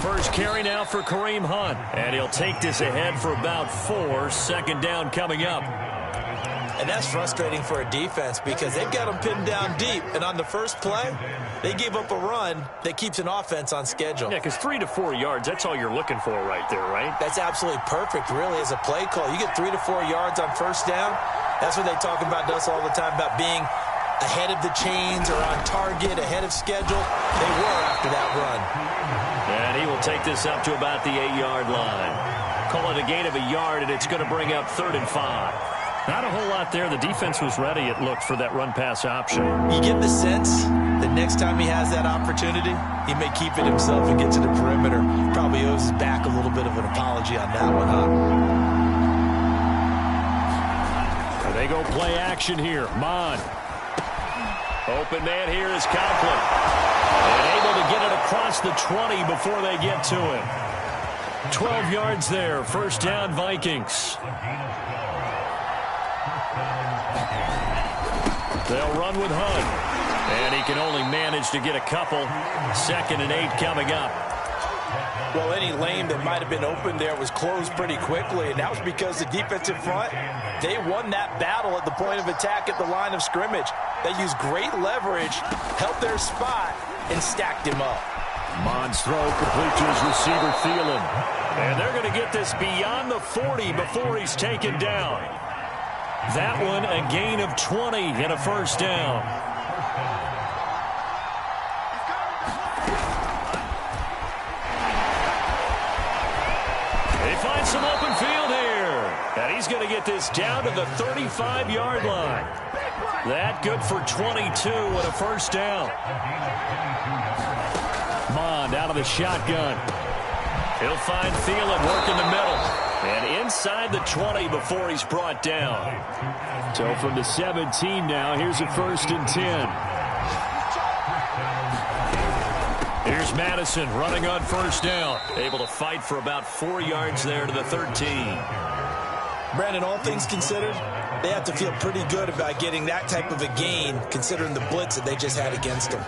First carry now for Kareem Hunt. And he'll take this ahead for about 4. Second down coming up. And that's frustrating for a defense because they've got them pinned down deep. And on the first play, they gave up a run that keeps an offense on schedule. Yeah, because 3 to 4 yards, that's all you're looking for right there, right? That's absolutely perfect, really, as a play call. You get 3 to 4 yards on first down. That's what they talk about us all the time, about being ahead of the chains or on target, ahead of schedule. They were after that run. And he will take this up to about the 8-yard line. Call it a gain of a yard, and it's going to bring up 3rd and 5. Not a whole lot there. The defense was ready, it looked, for that run-pass option. You get the sense that next time he has that opportunity, he may keep it himself and get to the perimeter. Probably owes his back a little bit of an apology on that one, huh? They go play action here. Mon. Open man here is Conklin. And able to get it across the 20 before they get to him. 12 yards there. First down, Vikings. They'll run with Hunt. And he can only manage to get a couple. 2nd and 8 coming up. Well, any lane that might have been open there was closed pretty quickly, and that was because the defensive front, they won that battle at the point of attack at the line of scrimmage. They used great leverage, held their spot, and stacked him up. Mond's throw complete to his receiver, Thielen. And they're going to get this beyond the 40 before he's taken down. That one a gain of 20 and a first down. They find some open field here. And he's going to get this down to the 35-yard line. That good for 22 and a first down. Mond out of the shotgun. He'll find Thielen working the middle. And inside the 20 before he's brought down. So from the 17 now, here's a 1st and 10. Here's Madison running on first down. Able to fight for about 4 yards there to the 13. Brandon, all things considered, they have to feel pretty good about getting that type of a gain, considering the blitz that they just had against them.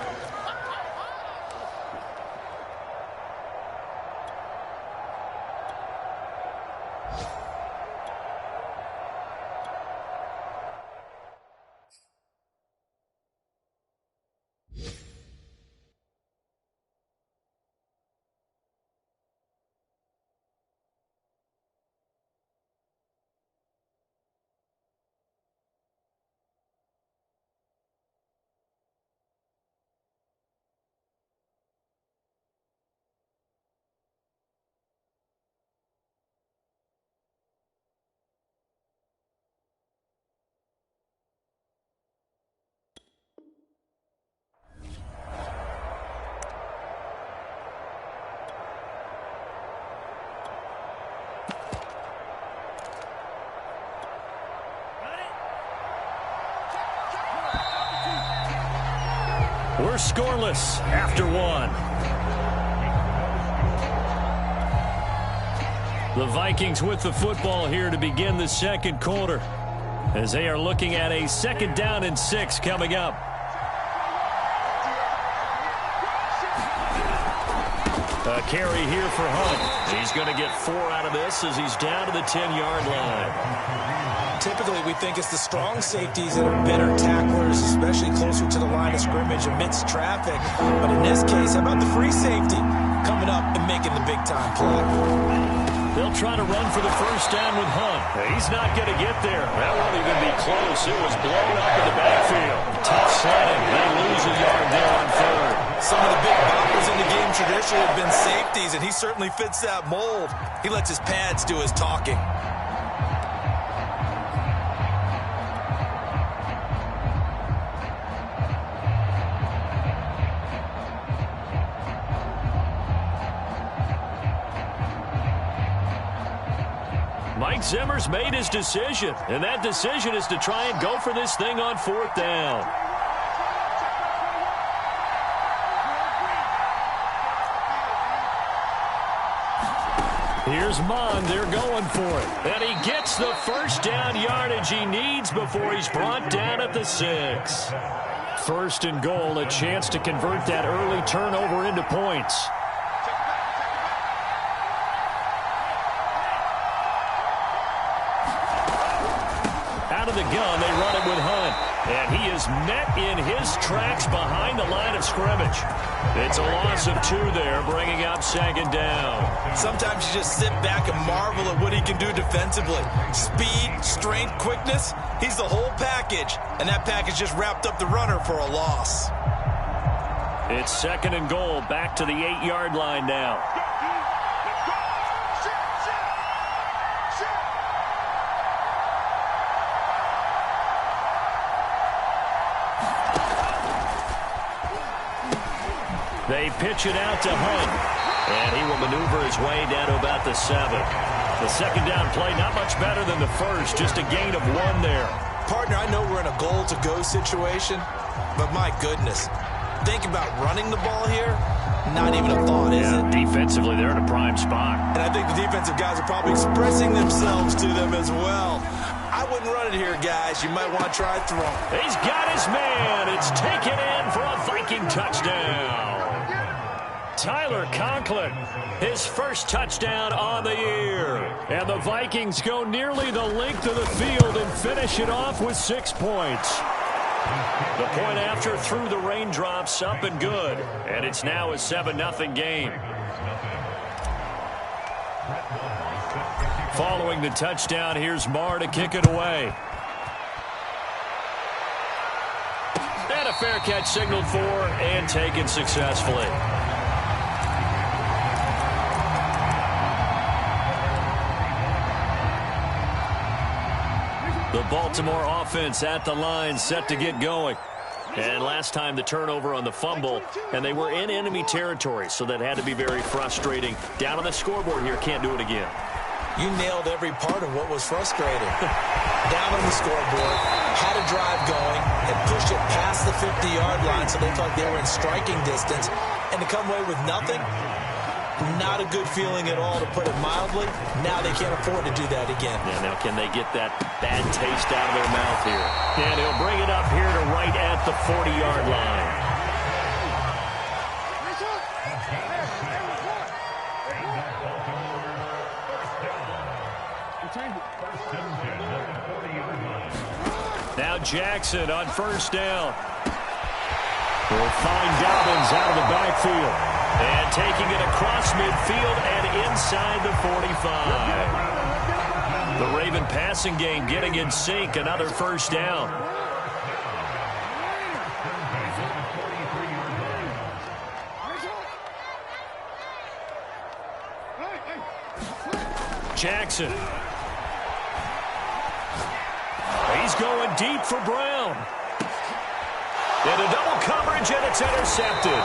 We're scoreless after 1. The Vikings with the football here to begin the second quarter, as they are looking at a 2nd down and 6 coming up. A carry here for Hunt. He's going to get 4 out of this as he's down to the 10-yard line. Typically, we think it's the strong safeties that are better tacklers, especially closer to the line of scrimmage amidst traffic. But in this case, how about the free safety coming up and making the big-time play? They'll try to run for the first down with Hunt. He's not going to get there. That won't even be close. It was blown up in the backfield. Tough sledding. They lose a yard there on 3rd. Some of the big boppers in the game traditionally have been safeties, and he certainly fits that mold. He lets his pads do his talking. Mike Zimmer's made his decision, and that decision is to try and go for this thing on 4th down. Here's Mond. They're going for it. And he gets the first down yardage he needs before he's brought down at the 6. 1st and goal, a chance to convert that early turnover into points. of the gun, they run it with Hunt. And he is met in his tracks behind the line of scrimmage. It's a loss of 2 there, bringing up second down. Sometimes you just sit back and marvel at what he can do defensively. Speed, strength, quickness, he's the whole package. And that package just wrapped up the runner for a loss. It's second and goal, back to the 8-yard line now. They pitch it out to Hunt, and he will maneuver his way down to about the 7. The second down play, not much better than the first, just a gain of 1 there. Partner, I know we're in a goal-to-go situation, but my goodness, think about running the ball here, not even a thought, is it? Defensively, they're in a prime spot. And I think the defensive guys are probably expressing themselves to them as well. I wouldn't run it here, guys. You might want to try throw. He's got his man. It's taken in for a Viking touchdown. Tyler Conklin, his first touchdown on the year. And the Vikings go nearly the length of the field and finish it off with 6 points. The point after through the raindrops, up and good. And it's now a 7-0 game. Following the touchdown, here's Marr to kick it away. And a fair catch signaled for and taken successfully. The Baltimore offense at the line, set to get going. And last time the turnover on the fumble, and they were in enemy territory, so that had to be very frustrating. Down on the scoreboard here, can't do it again. You nailed every part of what was frustrating. Down on the scoreboard, had a drive going, and pushed it past the 50-yard line so they thought they were in striking distance. And to come away with nothing, not a good feeling at all, to put it mildly. Now they can't afford to do that again. Yeah, now can they get that bad taste out of their mouth here? And he'll bring it up here to right at the 40-yard line. Now Jackson on first down. Will find Dobbins out of the backfield. And taking it across midfield and inside the 45. The Raven passing game getting in sync. Another first down. Jackson. He's going deep for Brown. And a double coverage, and it's intercepted.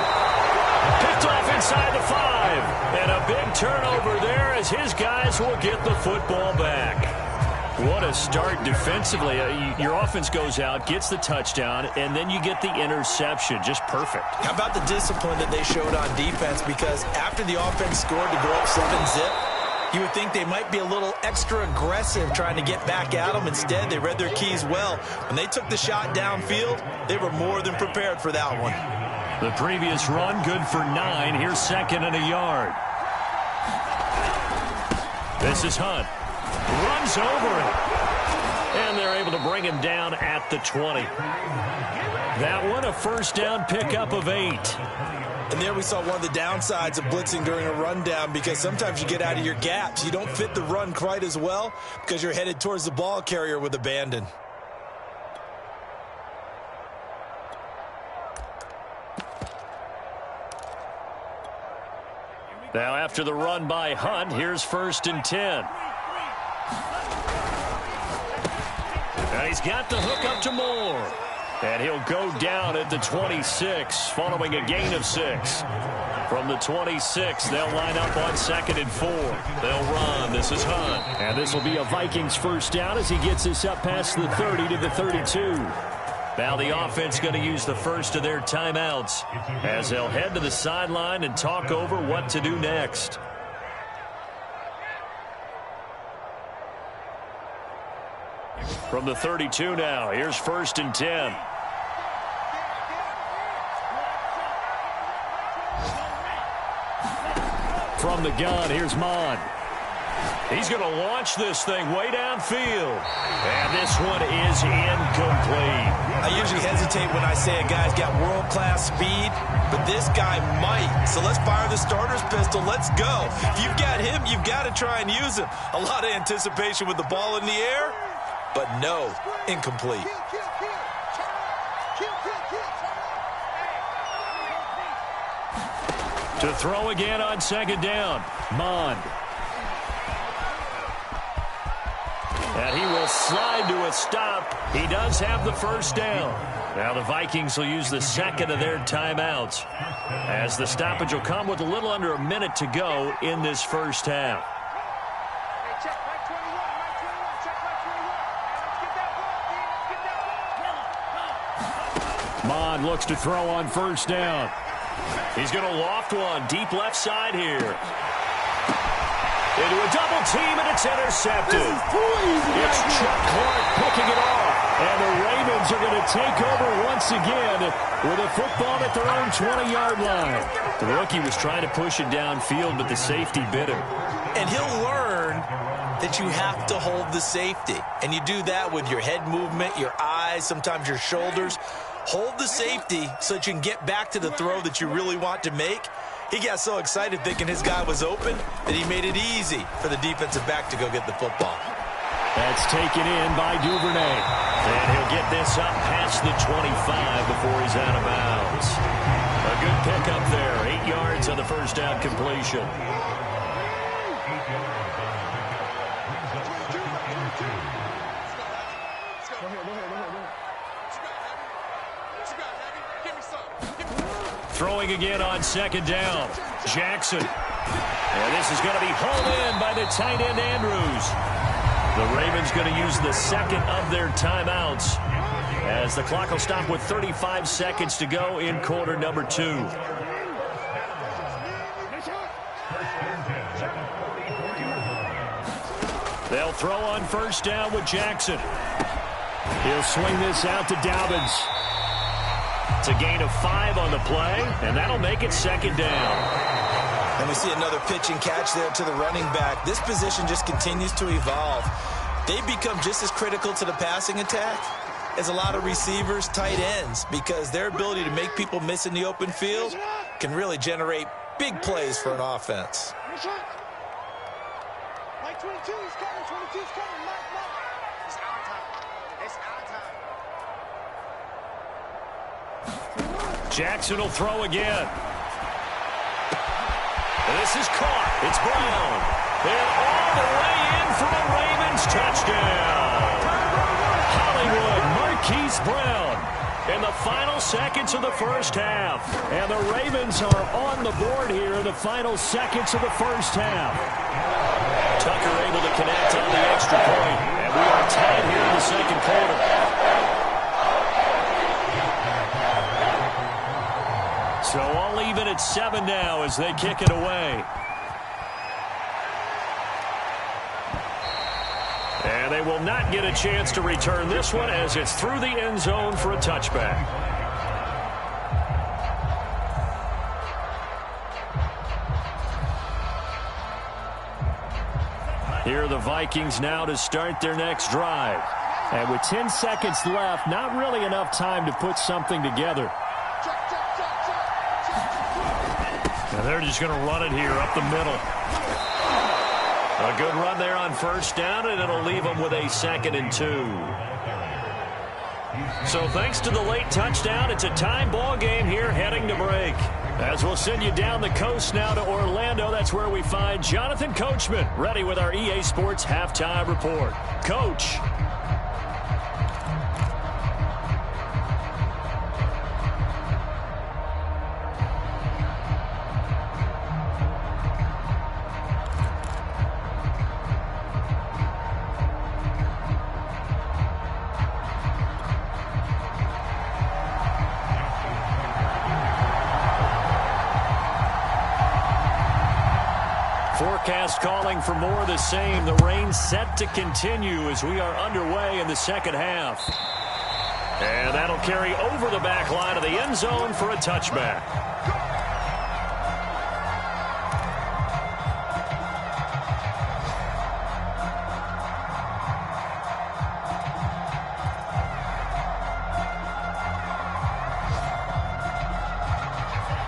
Picked off inside the 5. And a big turnover there as his guys will get the football back. What a start defensively. Your offense goes out, gets the touchdown, and then you get the interception. Just perfect. How about the discipline that they showed on defense? Because after the offense scored to go up 7-zip, you would think they might be a little extra aggressive trying to get back at them. Instead, they read their keys well. When they took the shot downfield, they were more than prepared for that one. The previous run, good for 9. Here's second and a yard. This is Hunt. Runs over it. And they're able to bring him down at the 20. That one, a first down pickup of 8. And there we saw one of the downsides of blitzing during a rundown, because sometimes you get out of your gaps. You don't fit the run quite as well because you're headed towards the ball carrier with abandon. Now after the run by Hunt, here's first and 10. And he's got the hook up to Moore. And he'll go down at the 26, following a gain of 6. From the 26, they'll line up on second and 4. They'll run. This is Hunt. And this will be a Vikings first down as he gets this up past the 30 to the 32. Now the offense going to use the first of their timeouts as they'll head to the sideline and talk over what to do next. From the 32 now, here's first and 10. From the gun, here's Mon. He's going to launch this thing way downfield. And this one is incomplete. I usually hesitate when I say a guy's got world-class speed, but this guy might. So let's fire the starter's pistol. Let's go. If you've got him, you've got to try and use him. A lot of anticipation with the ball in the air, but no, incomplete. To throw again on second down, Mond. And he will slide to a stop. He does have the first down. Now the Vikings will use the second of their timeouts, as the stoppage will come with a little under a minute to go in this first half. Mond looks to throw on first down. He's going to loft one deep left side here. Into a double team, and it's intercepted. It's Chuck Clark picking it off. And the Ravens are going to take over once again with a football at their own 20-yard line. The rookie was trying to push it downfield, but the safety bit him. And he'll learn that you have to hold the safety. And you do that with your head movement, your eyes, sometimes your shoulders. Hold the safety so that you can get back to the throw that you really want to make. He got so excited thinking his guy was open that he made it easy for the defensive back to go get the football. That's taken in by Duvernay. And he'll get this up past the 25 before he's out of bounds. A good pickup there. 8 yards on the first down completion. Throwing again on second down. Jackson. And this is going to be hauled in by the tight end Andrews. The Ravens going to use the second of their timeouts, as the clock will stop with 35 seconds to go in quarter number 2. They'll throw on first down with Jackson. He'll swing this out to Dobbins. It's a gain of 5 on the play, and that'll make it second down. And we see another pitch and catch there to the running back. This position just continues to evolve. They become just as critical to the passing attack as a lot of receivers, tight ends, because their ability to make people miss in the open field can really generate big plays for an offense. Mike 22 is coming, 22 is coming, Mike. It's our time. It's our time. Jackson will throw again. And this is caught. It's Brown. And all the way in for a Ravens touchdown. Hollywood Marquise Brown in the final seconds of the first half. And the Ravens are on the board here in the final seconds of the first half. Tucker able to connect on the extra point. And we are tied here in the second quarter. So all even at 7 now as they kick it away. And they will not get a chance to return this one as it's through the end zone for a touchback. Here are the Vikings now to start their next drive. And with 10 seconds left, not really enough time to put something together. Now they're just going to run it here up the middle. A good run there on first down, and it'll leave them with a 2nd and 2. So thanks to the late touchdown, it's a tie ball game here heading to break. As we'll send you down the coast now to Orlando, that's where we find Jonathan Coachman ready with our EA Sports Halftime Report. Coach. Forecast calling for more of the same. The rain set to continue as we are underway in the second half. And that'll carry over the back line of the end zone for a touchback.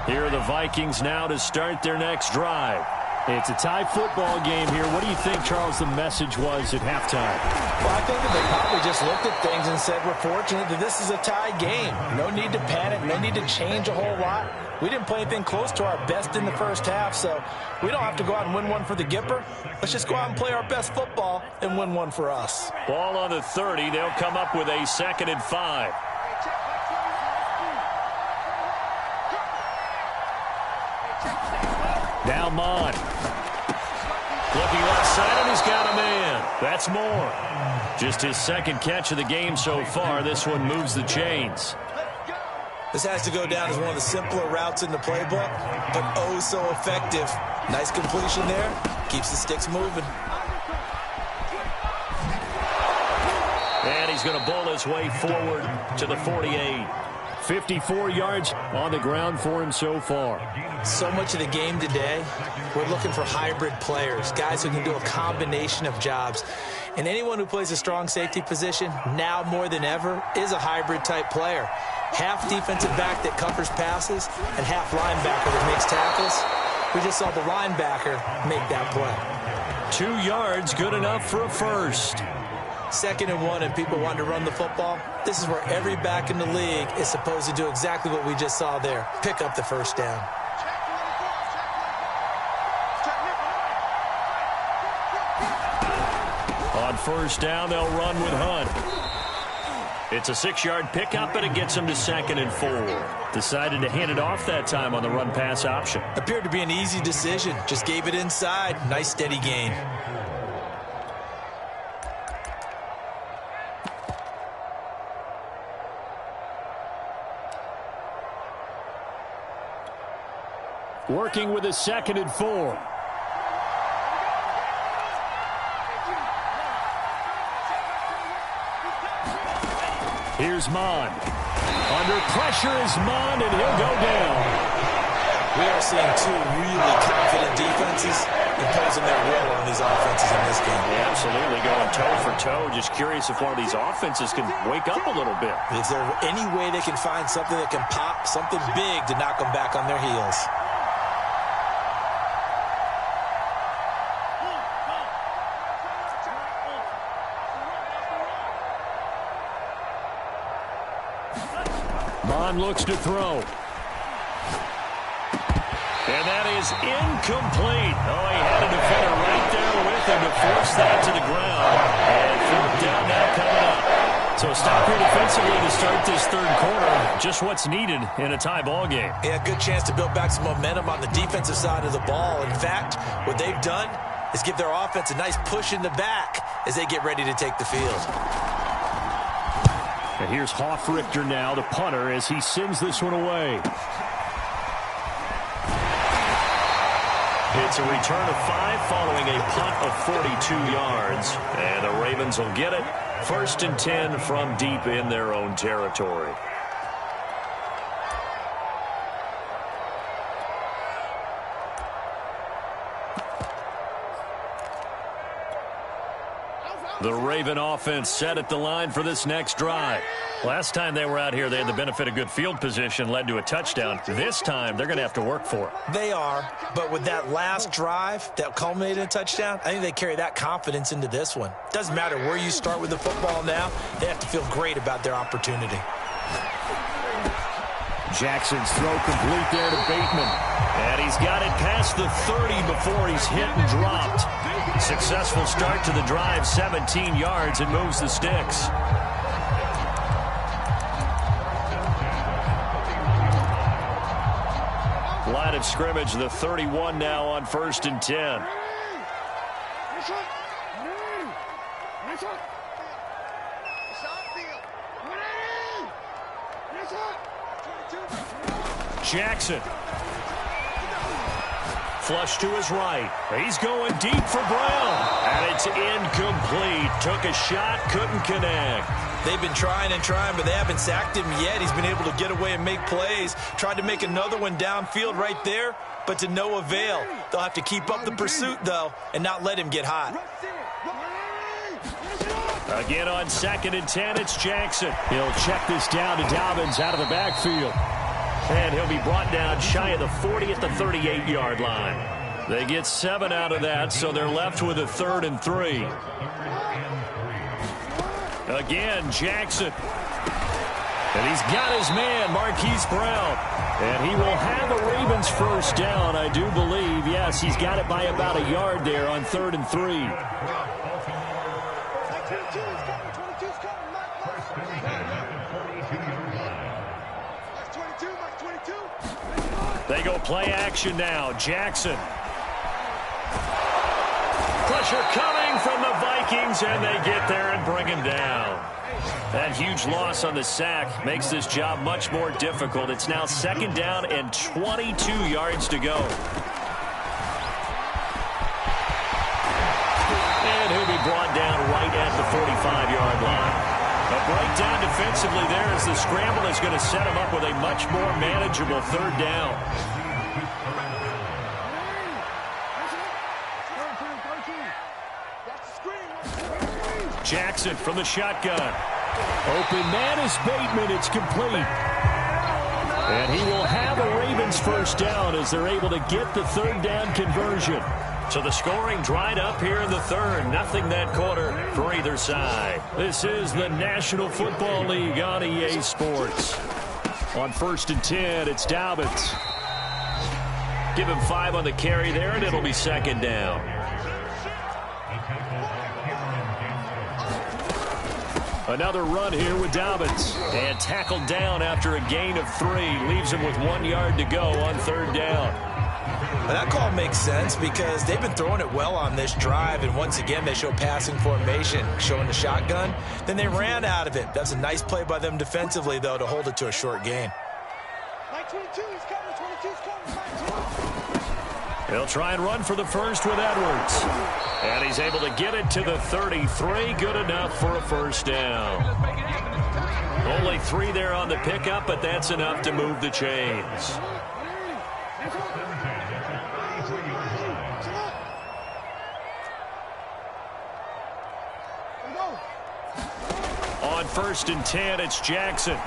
Here are the Vikings now to start their next drive. It's a tie football game here. What do you think, Charles, the message was at halftime? Well, I think that they probably just looked at things and said, we're fortunate that this is a tie game. No need to panic. No need to change a whole lot. We didn't play anything close to our best in the first half, so we don't have to go out and win one for the Gipper. Let's just go out and play our best football and win one for us. Ball on the 30. They'll come up with a 2nd and 5. Now Mon. Looking left side, and he's got a man. That's Moore. Just his 2nd catch of the game so far. This one moves the chains. This has to go down as one of the simpler routes in the playbook, but oh so effective. Nice completion there. Keeps the sticks moving. And he's going to bowl his way forward to the 48. 54 yards on the ground for him so far. So much of the game today, we're looking for hybrid players, guys who can do a combination of jobs. And anyone who plays a strong safety position, now more than ever, is a hybrid type player. Half defensive back that covers passes and half linebacker that makes tackles. We just saw the linebacker make that play. 2 yards, good enough for a first. 2nd and 1 and people want to run the football. This is where every back in the league is supposed to do exactly what we just saw there. Pick up the first down. On first down, they'll run with Hunt. It's a 6-yard pickup, and it gets him to 2nd and 4. Decided to hand it off that time on the run-pass option. Appeared to be an easy decision. Just gave it inside. Nice, steady gain. Working with a 2nd and 4. Here's Mon. Under pressure is Mon, and he'll go down. We are seeing 2 really confident defenses imposing their will on these offenses in this game. Yeah, absolutely, going toe for toe. Just curious if one of these offenses can wake up a little bit. Is there any way they can find something that can pop, something big to knock them back on their heels? Mon looks to throw. And that is incomplete. Oh, he had a defender right there with him to force that to the ground. And 4th down now coming up. So stop here defensively to start this 3rd quarter. Just what's needed in a tie ball game. Yeah, good chance to build back some momentum on the defensive side of the ball. In fact, what they've done is give their offense a nice push in the back as they get ready to take the field. And here's Hoffrichter now, the punter, as he sends this one away. It's a return of 5 following a punt of 42 yards. And the Ravens will get it. 1st and 10 from deep in their own territory. The Raven offense set at the line for this next drive. Last time they were out here, they had the benefit of good field position, led to a touchdown. This time, they're going to have to work for it. They are, but with that last drive that culminated in a touchdown, I think they carry that confidence into this one. Doesn't matter where you start with the football now, they have to feel great about their opportunity. Jackson's throw complete there to Bateman. And he's got it past the 30 before he's hit and dropped. Successful start to the drive, 17 yards, and moves the sticks. Line of scrimmage, the 31 now on 1st and 10. Jackson. Flush to his right. He's going deep for Brown. And it's incomplete. Took a shot, couldn't connect. They've been trying and trying, but they haven't sacked him yet. He's been able to get away and make plays. Tried to make another one downfield right there, but to no avail. They'll have to keep up the pursuit, though, and not let him get hot. Again on 2nd and 10, it's Jackson. He'll check this down to Dobbins out of the backfield. And he'll be brought down shy of the 40 at the 38-yard line. They get 7 out of that, so they're left with a 3rd and 3. Again, Jackson. And he's got his man, Marquise Brown. And he will have a Ravens first down, I do believe. Yes, he's got it by about a yard there on 3rd and 3. They go play action now. Jackson. Pressure coming from the Vikings, and they get there and bring him down. That huge loss on the sack makes this job much more difficult. It's now 2nd down and 22 yards to go. And he'll be brought down right at the 45-yard line. A breakdown defensively there as the scramble is going to set him up with a much more manageable 3rd down. Jackson from the shotgun. Open man is Bateman. It's complete. And he will have a Ravens first down as they're able to get the 3rd down conversion. So the scoring dried up here in the 3rd. Nothing that quarter for either side. This is the National Football League on EA Sports. On 1st and 10, it's Dobbins. Give him 5 on the carry there, and it'll be 2nd down. Another run here with Dobbins. And tackled down after a gain of 3. Leaves him with 1 yard to go on 3rd down. And that call makes sense because they've been throwing it well on this drive, and once again they show passing formation, showing the shotgun. Then they ran out of it. That's a nice play by them defensively, though, to hold it to a short gain. They'll try and run for the first with Edwards. And he's able to get it to the 33. Good enough for a first down. Only 3 there on the pickup, but that's enough to move the chains. On 1st and 10, it's Jackson.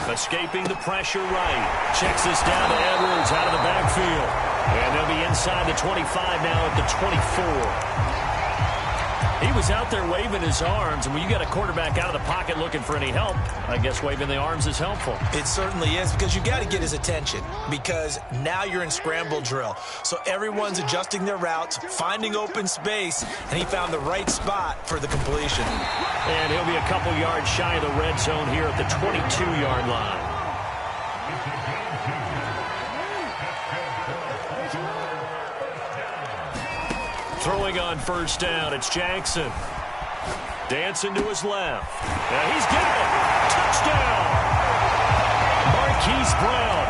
Escaping the pressure right. Checks this down to Edwards out of the backfield. And they'll be inside the 25 now at the 24. He was out there waving his arms, and when you got a quarterback out of the pocket looking for any help, I guess waving the arms is helpful. It certainly is, because you got to get his attention, because now you're in scramble drill. So everyone's adjusting their routes, finding open space, and he found the right spot for the completion. And he'll be a couple yards shy of the red zone here at the 22-yard line. Throwing on first down, it's Jackson. Dancing to his left. And he's got it. Touchdown. Marquise Brown.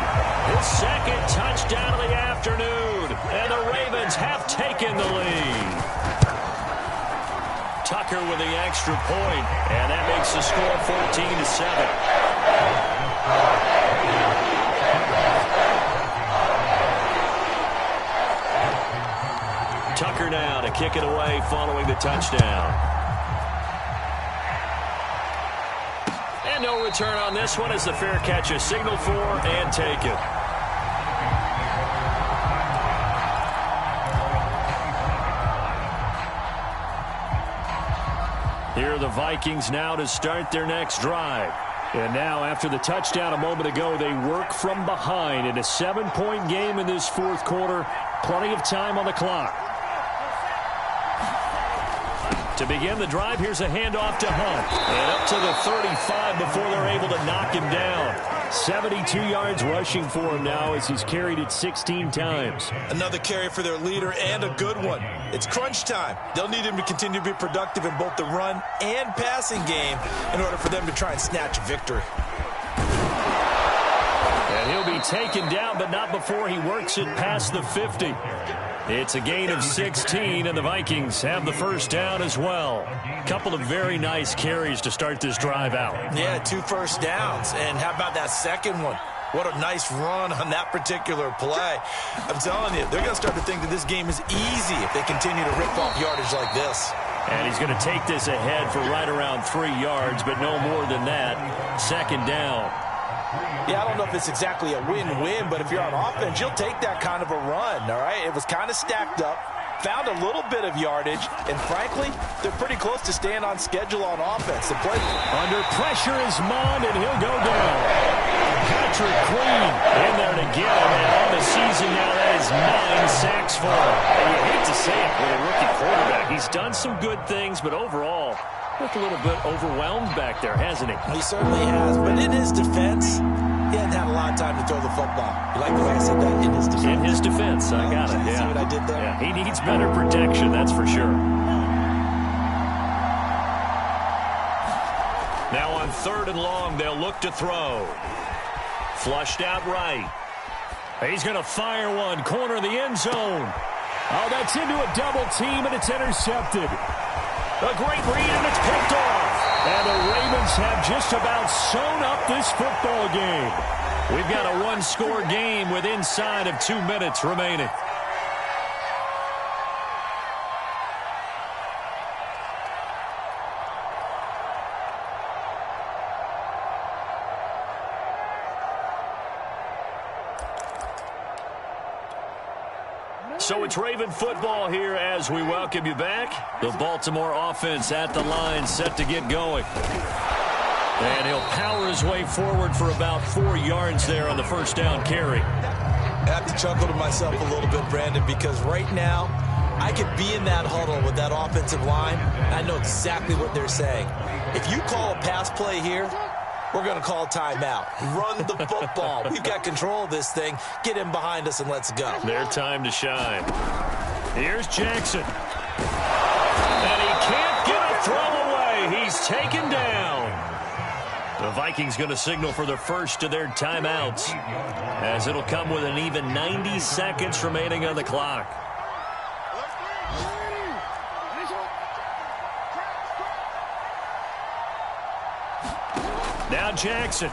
His 2nd touchdown of the afternoon. And the Ravens have taken the lead. Tucker with the extra point. And that makes the score 14-7. Tucker now to kick it away following the touchdown. And no return on this one as the fair catch is signaled for and taken. Here are the Vikings now to start their next drive. And now, after the touchdown a moment ago, they work from behind in a 7-point game in this 4th quarter. Plenty of time on the clock. To begin the drive, here's a handoff to Hunt. And up to the 35 before they're able to knock him down. 72 yards rushing for him now as he's carried it 16 times. Another carry for their leader, and a good one. It's crunch time. They'll need him to continue to be productive in both the run and passing game in order for them to try and snatch a victory. And he'll be taken down, but not before he works it past the 50. It's a gain of 16, and the Vikings have the first down as well. Couple of very nice carries to start this drive out. Yeah, 2 first downs. And how about that second one? What a nice run on that particular play. I'm telling you, they're going to start to think that this game is easy if they continue to rip off yardage like this. And he's going to take this ahead for right around 3 yards, but no more than that. 2nd down. Yeah, I don't know if it's exactly a win-win, but if you're on offense, you'll take that kind of a run, all right? It was kind of stacked up, found a little bit of yardage, and frankly, they're pretty close to staying on schedule on offense. The play under pressure is Mond, and he'll go down. Patrick Queen in there to get him, and on the season now, that is 9 sacks for him. And you hate to say it with a rookie quarterback. He's done some good things, but overall, looked a little bit overwhelmed back there, hasn't he? He certainly has, but in his defense, he hadn't had a lot of time to throw the football. You like the way I said that? In his defense. In his defense, I got it, yeah. See what I did there? Yeah, he needs better protection, that's for sure. Now on 3rd and long, they'll look to throw. Flushed out right. He's going to fire one, corner of the end zone. Oh, that's into a double team, and it's intercepted. A great read, and it's picked off. And the Ravens have just about sewn up this football game. We've got a one-score game with inside of 2 minutes remaining. So it's Raven football here as we welcome you back. The Baltimore offense at the line, set to get going. And he'll power his way forward for about 4 yards there on the first down carry. I have to chuckle to myself a little bit, Brandon, because right now I could be in that huddle with that offensive line, and I know exactly what they're saying. If you call a pass play here, we're going to call timeout. Run the football. We've got control of this thing. Get him behind us and let's go. Their time to shine. Here's Jackson. And he can't get a throw away. He's taken down. The Vikings going to signal for the first of their timeouts, as it'll come with an even 90 seconds remaining on the clock. Now Jackson.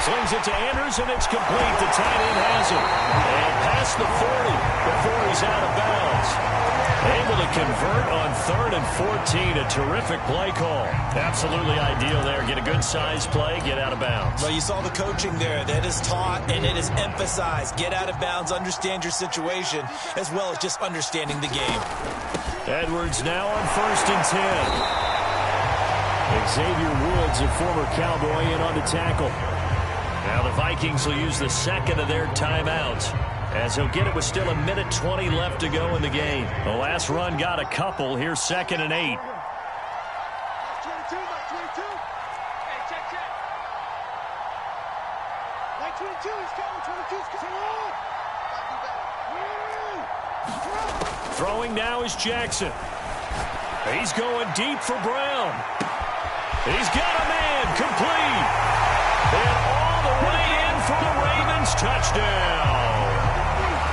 Slings it to Andrews, and it's complete. The tight end has it. And past the 40 before he's out of bounds. Able to convert on 3rd and 14. A terrific play call. Absolutely ideal there. Get a good size play, get out of bounds. Well, you saw the coaching there. That is taught and it is emphasized. Get out of bounds, understand your situation, as well as just understanding the game. Edwards now on 1st and 10. Xavier Woods, a former Cowboy, in on the tackle. Now the Vikings will use the second of their timeouts, as he'll get it with still 1:20 left to go in the game. The last run got a couple. Here's 2nd and 8. 22, 22. Hey, check. 22, he's coming. 22's coming. Throwing now is Jackson. He's going deep for Brown. He's got a man, complete. And all the way in for the Ravens, touchdown.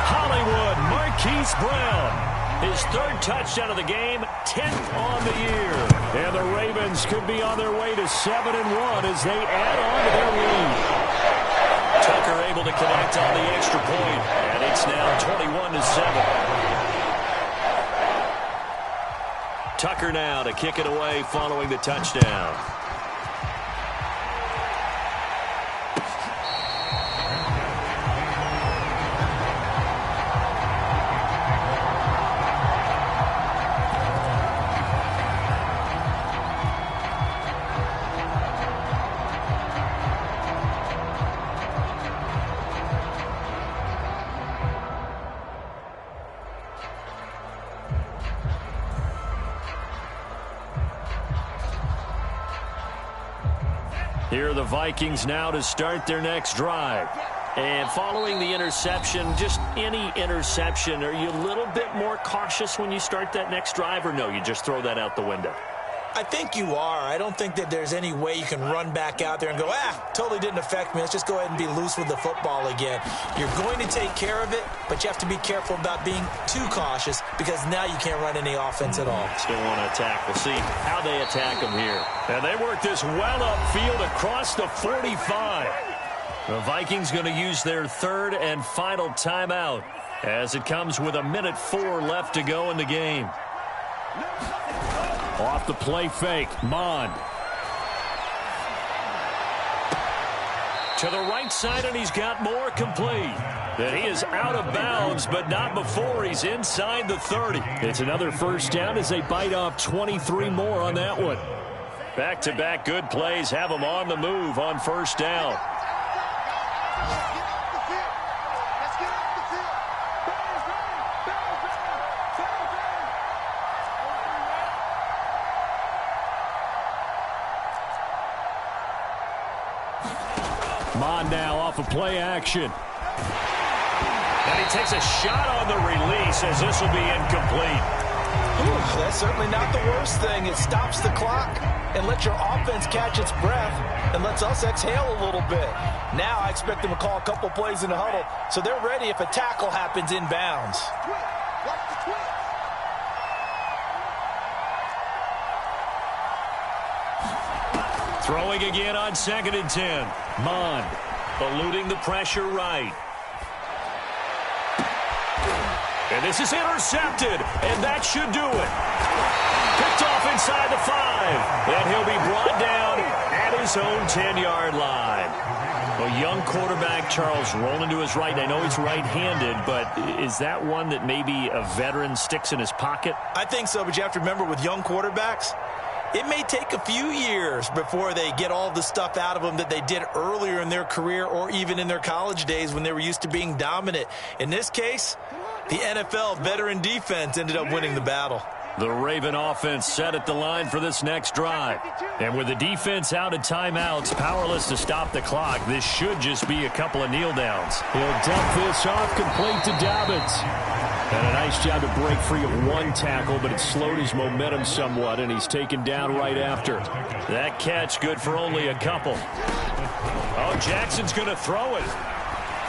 Hollywood Marquise Brown, his 3rd touchdown of the game, 10th on the year. And the Ravens could be on their way to 7-1 as they add on to their lead. Tucker able to connect on the extra point, and it's now 21-7. Tucker now to kick it away following the touchdown. Here are the Vikings now to start their next drive. And following the interception, just any interception, are you a little bit more cautious when you start that next drive, or no, you just throw that out the window? I think you are. I don't think that there's any way you can run back out there and go, totally didn't affect me. Let's just go ahead and be loose with the football again. You're going to take care of it, but you have to be careful about being too cautious, because now you can't run any offense at all. Still want to attack. We'll see how they attack them here. And they work this well upfield across the 45. The Vikings going to use their 3rd and final timeout, as it comes with 1:04 left to go in the game. Off the play fake, Mond. To the right side, and he's got more complete. And he is out of bounds, but not before he's inside the 30. It's another first down as they bite off 23 more on that one. Back-to-back good plays have them on the move on first down. Mon now off of play action. And he takes a shot on the release as this will be incomplete. Ooh, that's certainly not the worst thing. It stops the clock and lets your offense catch its breath and lets us exhale a little bit. Now I expect them to call a couple plays in the huddle so they're ready if a tackle happens inbounds. Throwing again on 2nd and 10. Mon eluding the pressure right. And this is intercepted, and that should do it. Picked off inside the 5, and he'll be brought down at his own 10-yard line. A young quarterback, Charles, rolling to his right. I know he's right-handed, but is that one that maybe a veteran sticks in his pocket? I think so, but you have to remember with young quarterbacks, it may take a few years before they get all the stuff out of them that they did earlier in their career or even in their college days when they were used to being dominant. In this case, the NFL veteran defense ended up winning the battle. The Raven offense set at the line for this next drive. And with the defense out of timeouts, powerless to stop the clock, this should just be a couple of kneel downs. He'll dump this off complete to Dobbins. And a nice job to break free of one tackle, but it slowed his momentum somewhat, and he's taken down right after. That catch good for only a couple. Oh, Jackson's going to throw it.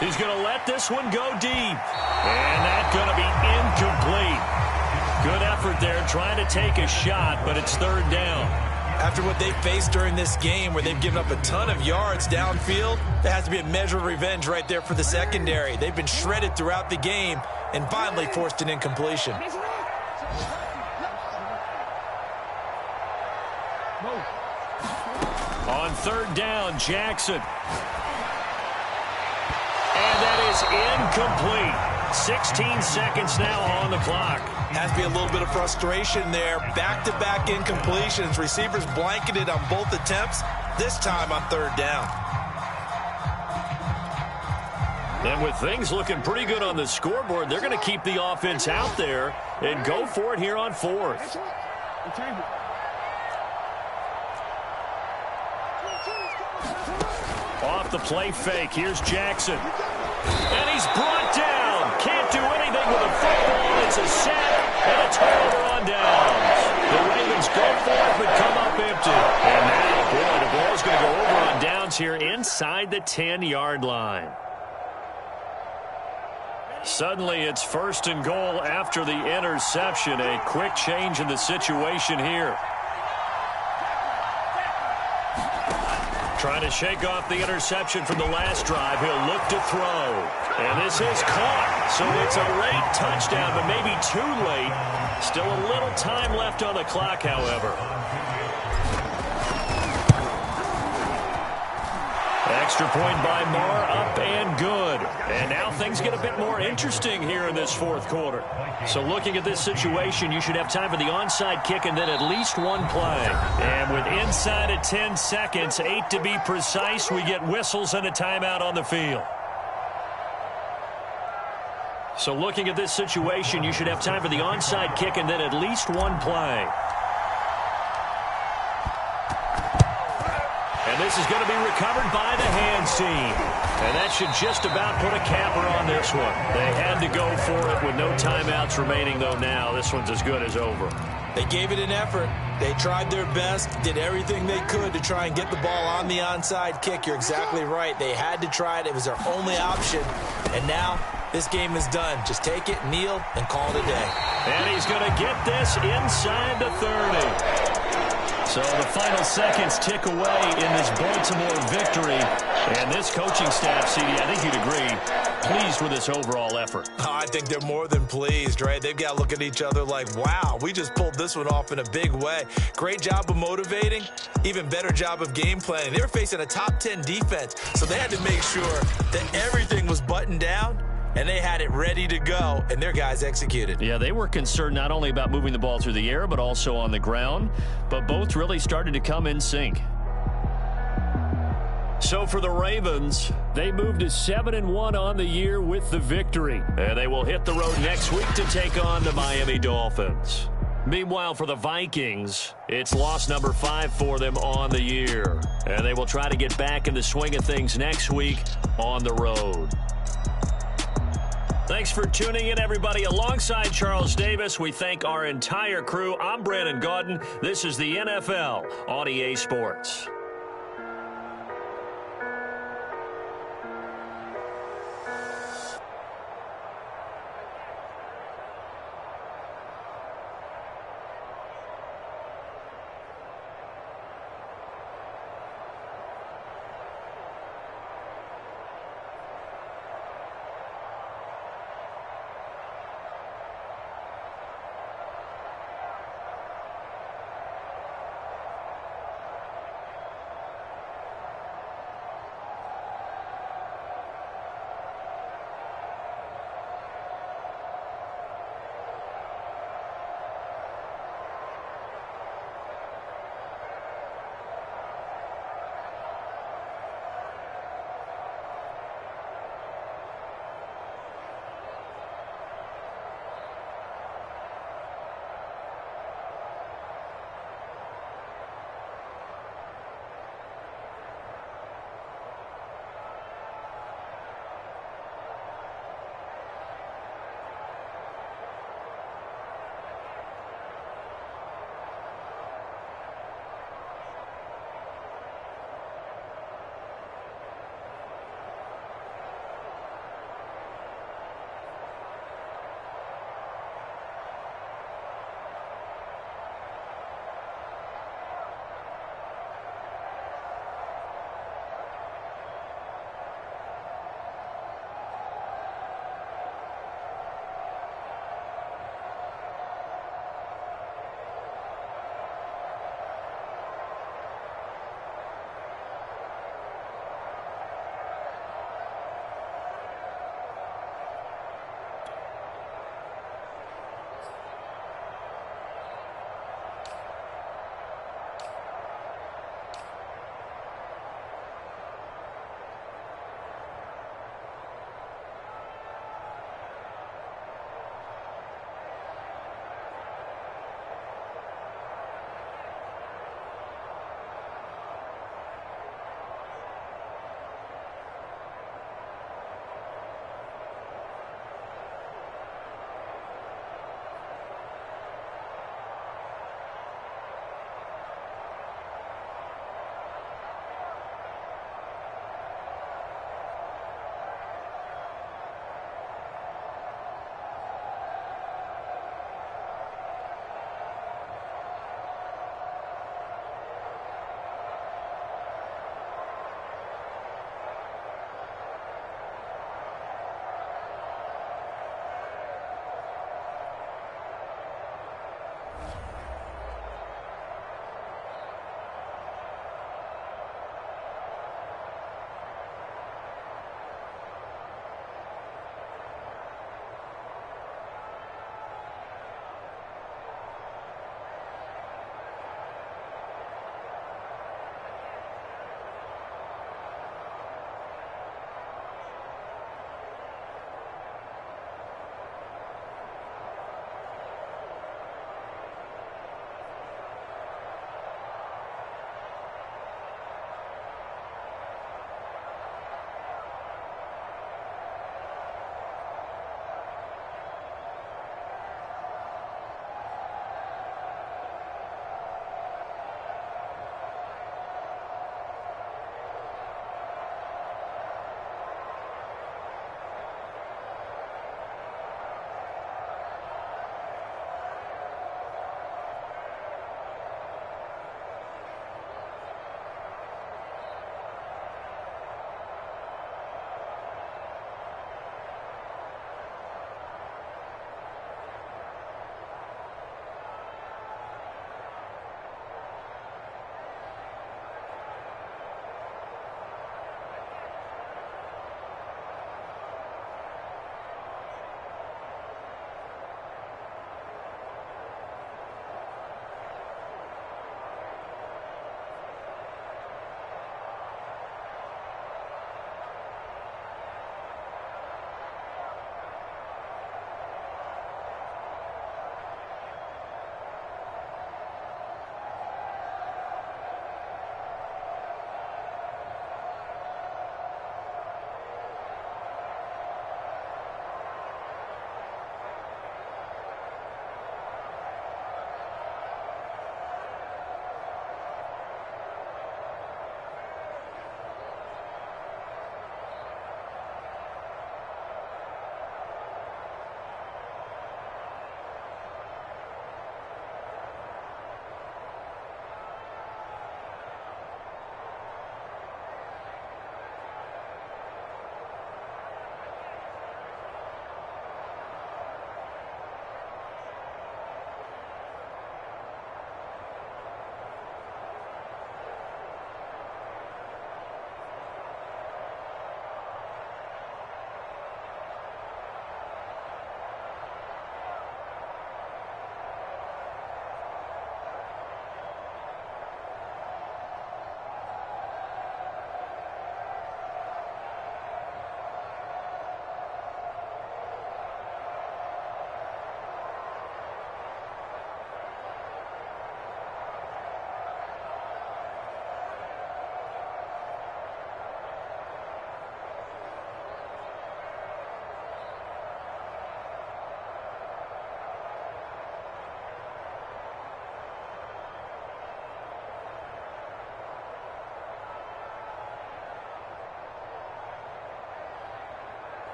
He's going to let this one go deep. And that's going to be incomplete. Good effort there trying to take a shot, but it's 3rd down. After what they faced during this game where they've given up a ton of yards downfield, there has to be a measure of revenge right there for the secondary. They've been shredded throughout the game and finally forced an incompletion. On 3rd down, Jackson. And that is incomplete. 16 seconds now on the clock. Has to be a little bit of frustration there. Back-to-back incompletions. Receivers blanketed on both attempts, this time on 3rd down. And with things looking pretty good on the scoreboard, they're going to keep the offense out there and go for it here on 4th. Off the play fake, here's Jackson. And he's brought down. Can't do anything with a football. It's a sack and a turnover on downs. The Ravens go for it but come up empty. And now, boy, the ball's going to go over on downs here inside the 10-yard line. Suddenly, it's 1st and goal after the interception. A quick change in the situation here. Trying to shake off the interception from the last drive. He'll look to throw. And this is caught. So it's a late touchdown, but maybe too late. Still a little time left on the clock, however. Extra point by Marr, up and good. And now things get a bit more interesting here in this 4th quarter. So looking at this situation, you should have time for the onside kick and then at least one play. And with inside of 10 seconds, 8 to be precise, we get whistles and a timeout on the field. So looking at this situation, you should have time for the onside kick and then at least one play. And this is going to be recovered by the hands team. And that should just about put a capper on this one. They had to go for it with no timeouts remaining, though now. This one's as good as over. They gave it an effort. They tried their best, did everything they could to try and get the ball on the onside kick. You're exactly right. They had to try it. It was their only option. And now this game is done. Just take it, kneel, and call it a day. And he's going to get this inside the 30. So the final seconds tick away in this Baltimore victory. And this coaching staff, CD, I think you'd agree, pleased with this overall effort. Oh, I think they're more than pleased, right? They've got to look at each other like, wow, we just pulled this one off in a big way. Great job of motivating, even better job of game planning. They were facing a top 10 defense, so they had to make sure that everything was buttoned down, and they had it ready to go, and their guys executed. Yeah, they were concerned not only about moving the ball through the air, but also on the ground, but both really started to come in sync. So for the Ravens, they moved to 7-1 on the year with the victory. And they will hit the road next week to take on the Miami Dolphins. Meanwhile, for the Vikings, it's loss number 5 for them on the year. And they will try to get back in the swing of things next week on the road. Thanks for tuning in, everybody. Alongside Charles Davis, we thank our entire crew. I'm Brandon Gaudin. This is the NFL on EA Sports.